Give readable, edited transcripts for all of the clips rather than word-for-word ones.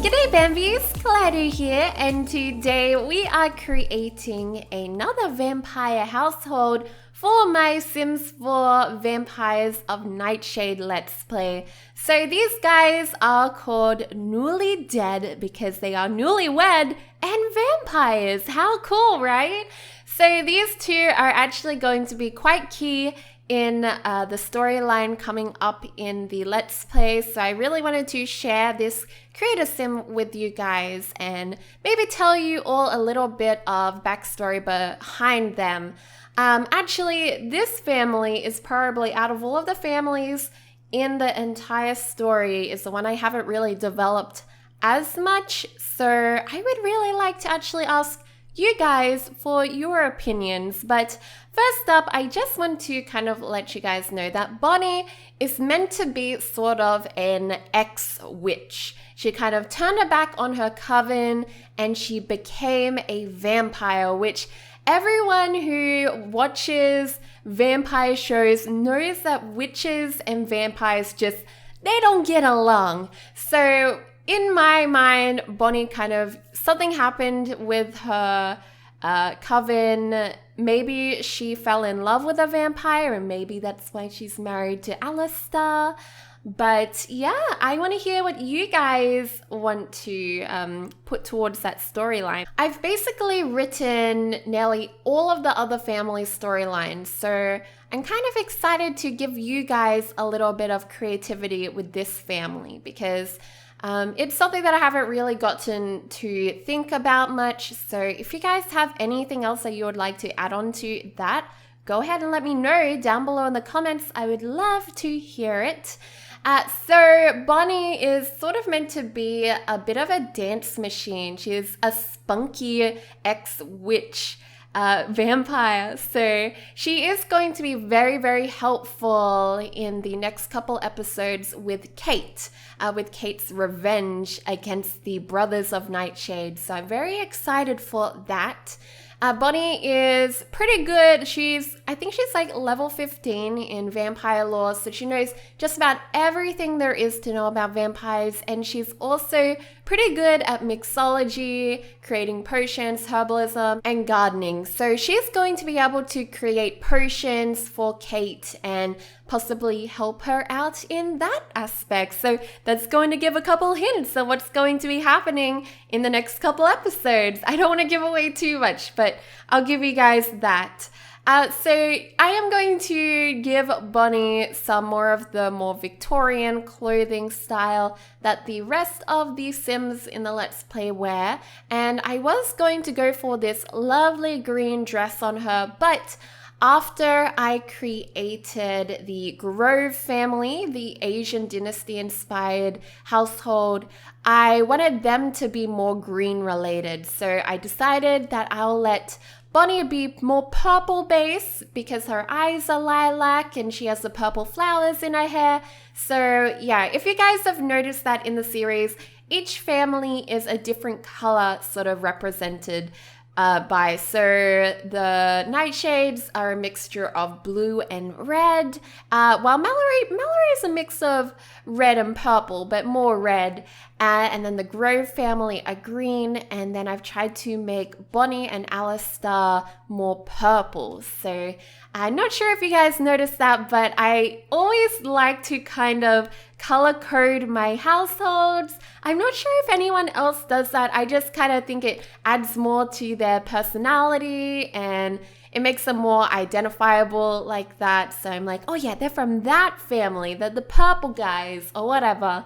G'day Bambies, Kaleidow here, and today we are creating another vampire household for my Sims 4 Vampires of Nightshade Let's Play. So these guys are called Newly Dead because they are newlywed and vampires. How cool, right? So these two are actually going to be quite key in the storyline coming up in the Let's Play. So I really wanted to share this creator sim with you guys and maybe tell you all a little bit of backstory behind them. Actually, this family is probably, out of all of the families in the entire story, is the one I haven't really developed as much. So I would really like to actually ask you guys for your opinions. But first up, I just want to kind of let you guys know that Bonnie is meant to be sort of an ex-witch. She kind of turned her back on her coven and she became a vampire, which everyone who watches vampire shows knows that witches and vampires just, they don't get along. So in my mind, Bonnie kind of, something happened with her coven. Maybe she fell in love with a vampire and maybe that's why she's married to Alistair. But yeah, I want to hear what you guys want to put towards that storyline. I've basically written nearly all of the other family storylines, so I'm kind of excited to give you guys a little bit of creativity with this family because it's something that I haven't really gotten to think about much. So if you guys have anything else that you would like to add on to that, go ahead and let me know down below in the comments. I would love to hear it. So Bonnie is sort of meant to be a bit of a dance machine. She's a spunky ex-witch vampire. So she is going to be very, very helpful in the next couple episodes with Kate, with Kate's revenge against the Brothers of Nightshade. So I'm very excited for that. Bonnie is pretty good. I think she's like level 15 in vampire lore, so she knows just about everything there is to know about vampires, and she's also pretty good at mixology, creating potions, herbalism, and gardening. So she's going to be able to create potions for Kate and possibly help her out in that aspect. So that's going to give a couple hints of what's going to be happening in the next couple episodes. I don't want to give away too much, but I'll give you guys that. So I am going to give Bonnie some more of the more Victorian clothing style that the rest of the Sims in the Let's Play wear. And I was going to go for this lovely green dress on her, but after I created the Grove family, the Asian dynasty inspired household, I wanted them to be more green related. So I decided that I'll let Bonnie be more purple base because her eyes are lilac and she has the purple flowers in her hair. So yeah, if you guys have noticed that in the series, each family is a different color sort of represented by. So the Nightshades are a mixture of blue and red, while Mallory is a mix of red and purple, but more red. And then the Grove family are green, and then I've tried to make Bonnie and Alistair more purple. So I'm not sure if you guys noticed that, but I always like to kind of color code my households. I'm not sure if anyone else does that. I just kind of think it adds more to their personality and it makes them more identifiable like that. So I'm like, oh yeah, they're from that family, the purple guys or whatever.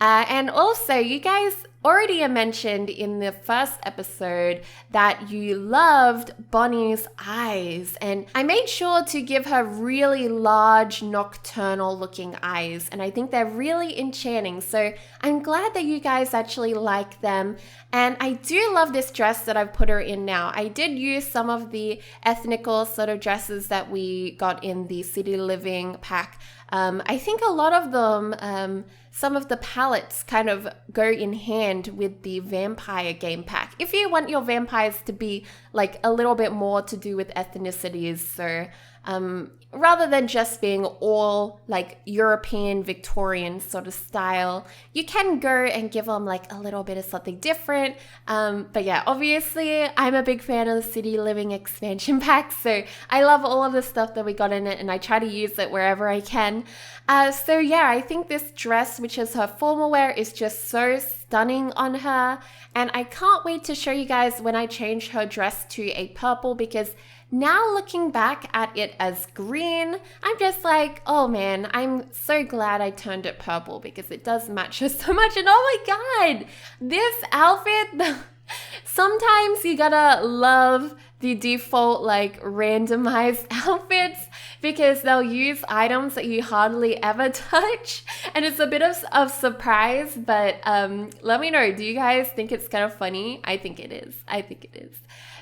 And also, you guys already mentioned in the first episode that you loved Bonnie's eyes, and I made sure to give her really large nocturnal looking eyes, and I think they're really enchanting. So I'm glad that you guys actually like them, and I do love this dress that I've put her in now. I did use some of the ethnical sort of dresses that we got in the City Living pack. I think a lot of them, some of the palettes kind of go in hand with the vampire game pack. If you want your vampires to be like a little bit more to do with ethnicities, so rather than just being all like European Victorian sort of style, you can go and give them like a little bit of something different. But yeah, obviously I'm a big fan of the City Living expansion pack, so I love all of the stuff that we got in it and I try to use it wherever I can. So yeah, I think this dress, which is her formal wear, is just so stunning on her, and I can't wait to show you guys when I change her dress to a purple, because now looking back at it as green, I'm just like, oh man, I'm so glad I turned it purple because it does match her so much. And oh my god, this outfit, sometimes you gotta love the default like randomized outfits because they'll use items that you hardly ever touch, and it's a bit of surprise, but let me know, do you guys think it's kind of funny? I think it is. I think it is.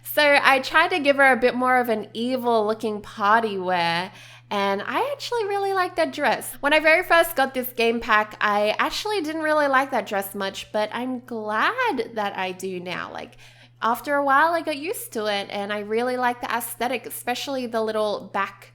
So I tried to give her a bit more of an evil looking party wear, and I actually really like that dress. When I very first got this game pack, I actually didn't really like that dress much, but I'm glad that I do now. Like, after a while, I got used to it, and I really like the aesthetic, especially the little back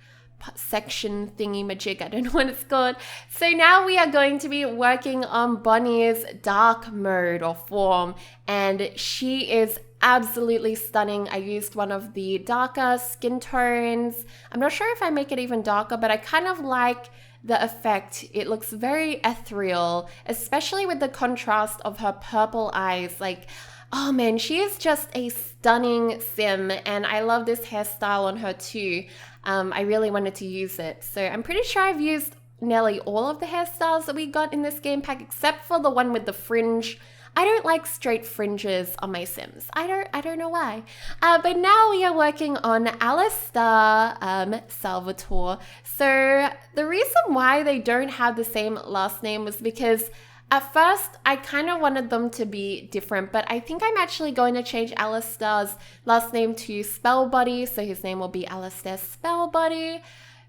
section thingy majig, I don't know what it's called. So now we are going to be working on Bonnie's dark mode or form, and she is absolutely stunning. I used one of the darker skin tones. I'm not sure if I make it even darker, but I kind of like the effect. It looks very ethereal, especially with the contrast of her purple eyes. Like, oh man, she is just a stunning sim, and I love this hairstyle on her too. I really wanted to use it. So I'm pretty sure I've used nearly all of the hairstyles that we got in this game pack, except for the one with the fringe. I don't like straight fringes on my Sims. I don't know why. But now we are working on Alistair Salvatore. So the reason why they don't have the same last name was because at first I kind of wanted them to be different, but I think I'm actually going to change Alistair's last name to Spellbody. So his name will be Alistair Spellbody,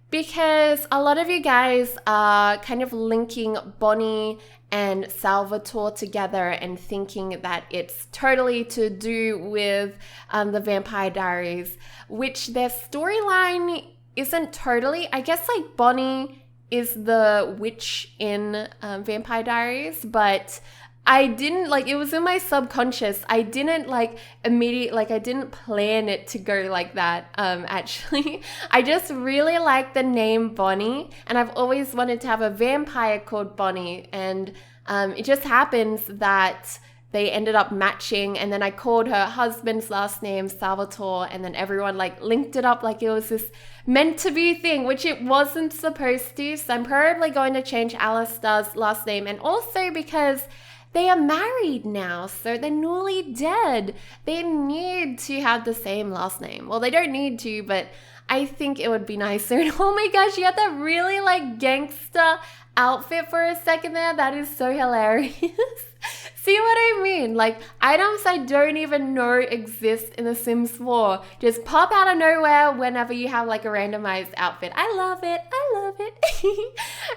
because a lot of you guys are kind of linking Bonnie and Salvatore together and thinking that it's totally to do with the Vampire Diaries, which their storyline isn't totally. I guess like Bonnie is the witch in Vampire Diaries, but I didn't like, it was in my subconscious. I didn't like immediately, like I didn't plan it to go like that, actually. I just really like the name Bonnie, and I've always wanted to have a vampire called Bonnie, and it just happens that they ended up matching, and then I called her husband's last name Salvatore, and then everyone like linked it up like it was this meant to be thing, which it wasn't supposed to. So I'm probably going to change Alistair's last name, and also because they are married now, so they're newly dead. They need to have the same last name. Well, they don't need to, but I think it would be nicer. And oh my gosh, you had that really like gangster outfit for a second there. That is so hilarious. See what I mean? Like, items I don't even know exist in The Sims 4 just pop out of nowhere whenever you have like a randomized outfit. I love it. I love it.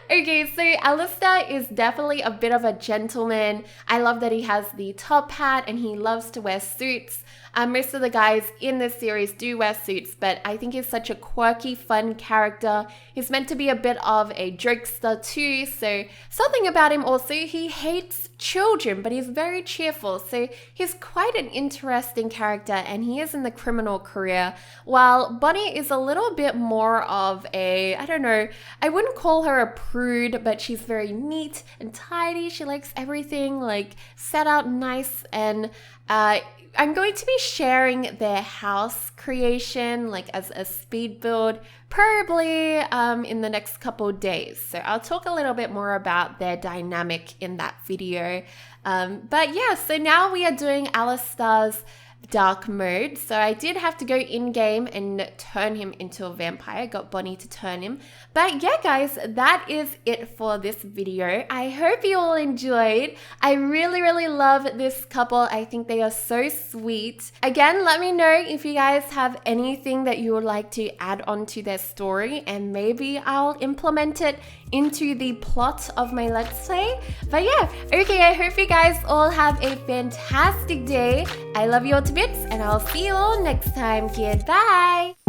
Okay, so Alistair is definitely a bit of a gentleman. I love that he has the top hat and he loves to wear suits. Most of the guys in this series do wear suits, but I think he's such a quirky, fun character. He's meant to be a bit of a jokester too, so something about him also, he hates children, but he's very cheerful, so he's quite an interesting character, and he is in the criminal career, while Bonnie is a little bit more of a, I don't know, I wouldn't call her a prude, but she's very neat and tidy. She likes everything like set out nice, and I'm going to be sharing their house creation like as a speed build probably in the next couple days. So I'll talk a little bit more about their dynamic in that video. But yeah, so now we are doing Alistair's dark mode. So I did have to go in game and turn him into a vampire. I got Bonnie to turn him. But yeah, guys, that is it for this video. I hope you all enjoyed. I really, really love this couple. I think they are so sweet. Again, let me know if you guys have anything that you would like to add on to their story, and maybe I'll implement it into the plot of my Let's Play. But yeah, okay, I hope you guys all have a fantastic day. I love you all to bits, and I'll see you all next time. Goodbye!